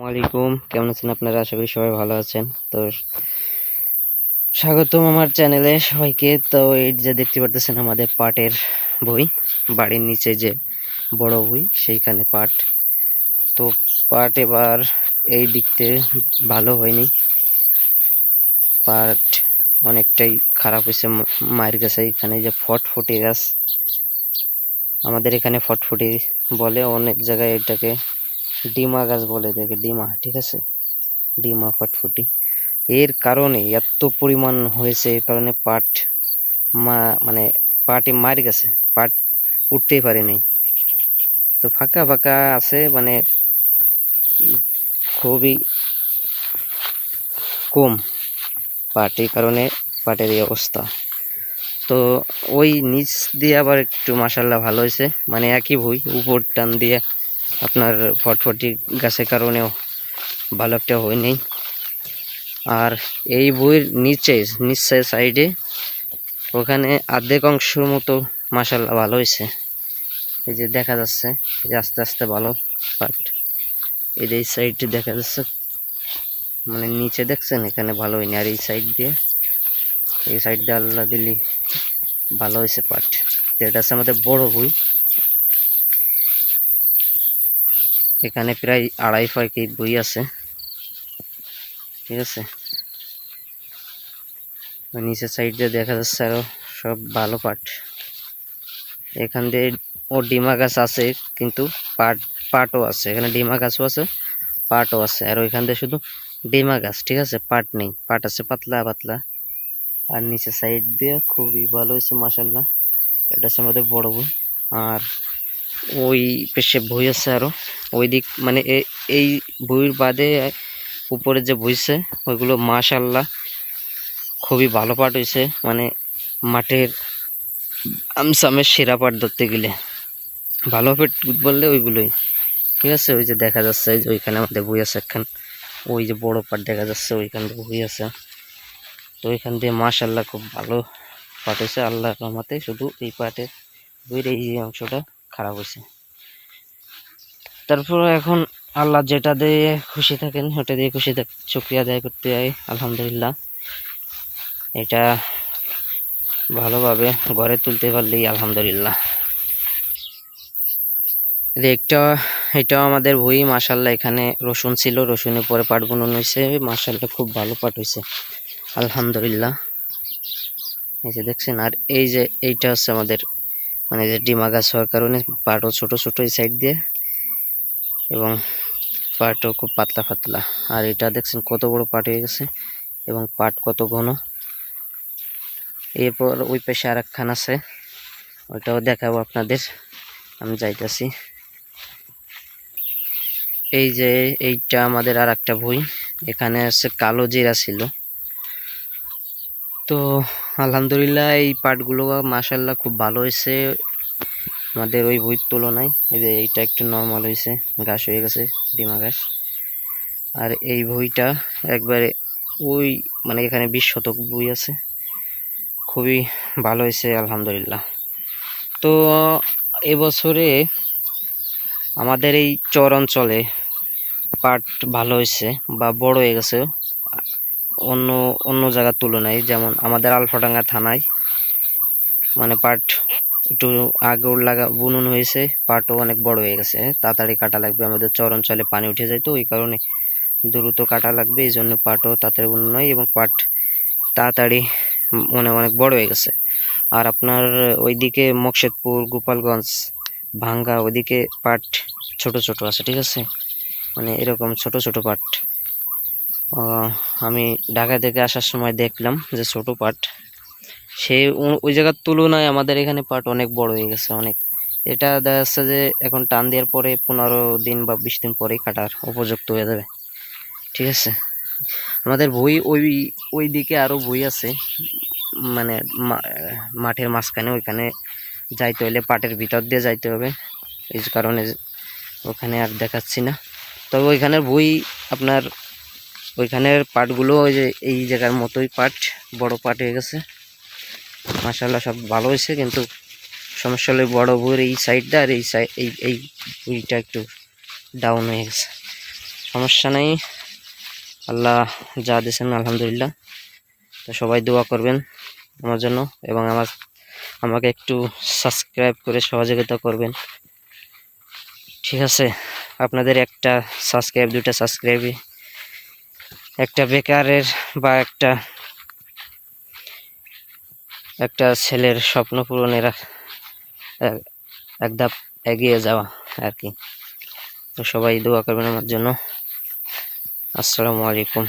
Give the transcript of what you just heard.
ওয়ালাইকুম, কেমন আছেন আপনারা? আশা করি সবাই ভালো আছেন। তো স্বাগতম আমার চ্যানেলে সবাইকে। তো এই যে দেখতে পারতেছেন আমাদের পাটের বই, বাড়ির নিচে যে বড় বই সেইখানে পাট। তো পাট এবার এই দিকতে ভালো হয়নি, পাট অনেকটাই খারাপ হয়েছে, মায়ের গাছে। এখানে যে ফটফটি গাছ, আমাদের এখানে ফটফটি বলে, অনেক জায়গায় এটাকে ডিমা গাছ বলে, দেখে ডিমা, ঠিক আছে, ডিমা ফটফটি। এর কারণে এত পরিমাণ হয়েছে, এর কারণে পাট মানে পাটে মার গেছে, পাট উঠতেই পারেনি। তো ফাঁকা ফাঁকা আছে, মানে খুবই কম পাট, এই কারণে পাটের এই অবস্থা। তো ওই নিচ দিয়ে আবার একটু মাশাল্লাহ ভালো হয়েছে, মানে একই ভুঁই, উপর টান দিয়ে আপনার ফটফটি গাছের কারণেও ভালো একটা হয়নি। আর এই বইয়ের নিচে সাইডে ওখানে অর্ধেক অংশের মতো মাশাল্লাহ ভালো হয়েছে। এই যে দেখা যাচ্ছে, এই যে আস্তে আস্তে ভালো পাট। এই সাইডটি দেখা যাচ্ছে, মানে নিচে দেখছেন, এখানে ভালো হয়নি। আর এই সাইড দিয়ে আল্লাহ দিলি ভালো হয়েছে পাট। এটা আছে আমাদের বড় বই, এখানে প্রায় 2.5 কেজি বই আছে, ঠিক আছে। নিচের সাইড দিয়ে দেখা যাচ্ছে আরো সব ভালো পাট। এখান দিয়ে ও ডিমা গাছ আছে, কিন্তু পাটও আছে, এখানে ডিমা গাছও আছে, পাটও আছে। আর ওইখান দিয়ে শুধু ডিমা গাছ, ঠিক আছে, পাট নেই, পাট আছে পাতলা পাতলা। আর নিচে সাইড দিয়ে খুবই ভালো হয়েছে মাশাল্লাহ। এটা হচ্ছে আমাদের বড় বই। আর ওই পেশে বই আছে আরো, ওই দিক মানে এই বইয়ের বাদে উপরে যে বইছে ওইগুলো মাশাল্লাহ খুবই ভালো পাট হয়েছে, মানে মাঠের আমসামের সেরা পাট ধরতে গেলে, ভালো পাট বললে ওইগুলোই, ঠিক আছে। ওই যে দেখা যাচ্ছে যে ওইখানে আমাদের বই আছে একখান, ওই যে বড় পাট দেখা যাচ্ছে, ওইখান থেকে বই আছে। তো ওইখান দিয়ে মাশাল্লাহ খুব ভালো পাট হয়েছে আল্লাহর রহমতে। শুধু এই পাটের বইয়ের এই অংশটা খারাপ হয়েছে। তারপর এখন আল্লাহ যেটা দিয়ে খুশি থাকেন ওটা দিয়ে খুশি শুকরিয়া আদায় করতে হয়, আলহামদুলিল্লাহ। এটা ভালোভাবে ঘরে তুলতে পারলেই আলহামদুলিল্লাহ। এটাও আমাদের বই মাশাল্লাহ। এখানে রসুন ছিল, রসুনের পরে পাট বুনন হয়েছে, মাশাল্লাহ খুব ভালো পাট হয়েছে আলহামদুলিল্লাহ। এই যে দেখছেন। আর এই যে এইটা হচ্ছে আমাদের, মানে যে ডিমা গাছ হওয়ার কারণে পাটও ছোট ছোট এই সাইড দিয়ে, এবং পাটও খুব পাতলা পাতলা। আর এটা দেখছেন কত বড় পাট হয়ে গেছে, এবং পাট কত ঘন। এরপর ওই পাশে আর একখান আছে, ওইটাও দেখাবো আপনাদের, আমি যাইতেছি। এই যে এইটা আমাদের আর একটা বই, এখানে আছে কালো জিরা ছিল। তো আলহামদুলিল্লাহ এই পাটগুলো মাশাল্লাহ খুব ভালো হয়েছে আমাদের ওই বইয়ের তুলনায়। এই যে এইটা একটু নর্মাল হয়েছে, ঘাস হয়ে গেছে, ডিমা ঘাস। আর এই বইটা একবারে ওই, মানে এখানে 20 শতক বই আছে, খুবই ভালো হয়েছে আলহামদুলিল্লাহ। তো এবছরে আমাদের এই চর অঞ্চলে পাট ভালো হয়েছে বা বড় হয়ে গেছে অন্য অন্য জায়গার তুলনায়। যেমন আমাদের আলফাডাঙ্গা থানায় মানে পাট একটু আগে বুনন হয়েছে, পাটও অনেক বড় হয়ে গেছে, তাড়াতাড়ি কাটা লাগবে। আমাদের চর অঞ্চলে পানি উঠে যায়, তো ওই কারণে দ্রুত কাটা লাগবে, এই জন্য পাটও তাড়াতাড়ি বুনন হয়, এবং পাট তাড়াতাড়ি মানে অনেক বড় হয়ে গেছে। আর আপনার ওইদিকে মকসেদপুর, গোপালগঞ্জ, ভাঙ্গা, ওইদিকে পাট ছোট ছোট আছে, ঠিক আছে, মানে এরকম ছোট ছোট পাট। আমি ঢাকা থেকে আসার সময় দেখলাম যে ছোট পাট, সে ওই জায়গার তুলনায় আমাদের এখানে পাট অনেক বড় হয়ে গেছে অনেক। এটা দেখা যাচ্ছে যে এখন টান দেওয়ার পরে 15 দিন বা 20 দিন পরেই কাটার উপযুক্ত হয়ে যাবে, ঠিক আছে। আমাদের ভুঁই ওই দিকে আরো ভুঁই আছে, মানে মাঠের মাঝখানে, ওইখানে যাইতে হলে পাটের ভিতর দিয়ে যাইতে হবে, এই কারণে ওখানে আর দেখাচ্ছি না। তবে ওইখানের ভুঁই আপনার, ওইখানের পাটগুলো ওই যে এই জায়গার মতোই পাট, বড় পাট হয়ে গেছে মাশাআল্লাহ, সব ভালো হয়েছে। কিন্তু সমস্যা হলো বড় ভুঁইয়ের এই সাইডটা, আর এই ভুঁইটা একটু ডাউন হয়ে গেছে। সমস্যা নেই, আল্লাহ যা দিয়েছেন আলহামদুলিল্লাহ। তো সবাই দোয়া করবেন আমার জন্য এবং আমাকে একটু সাবস্ক্রাইব করে সহযোগিতা করবেন, ঠিক আছে? আপনাদের একটা সাবস্ক্রাইব, 2টা সাবস্ক্রাইবই একটা বেকারের বা একটা ছেলের স্বপ্ন পূরণের এক ধাপ এগিয়ে যাওয়া আর কি। তো সবাই দোয়া করবেন আমার জন্য। আসসালামু আলাইকুম।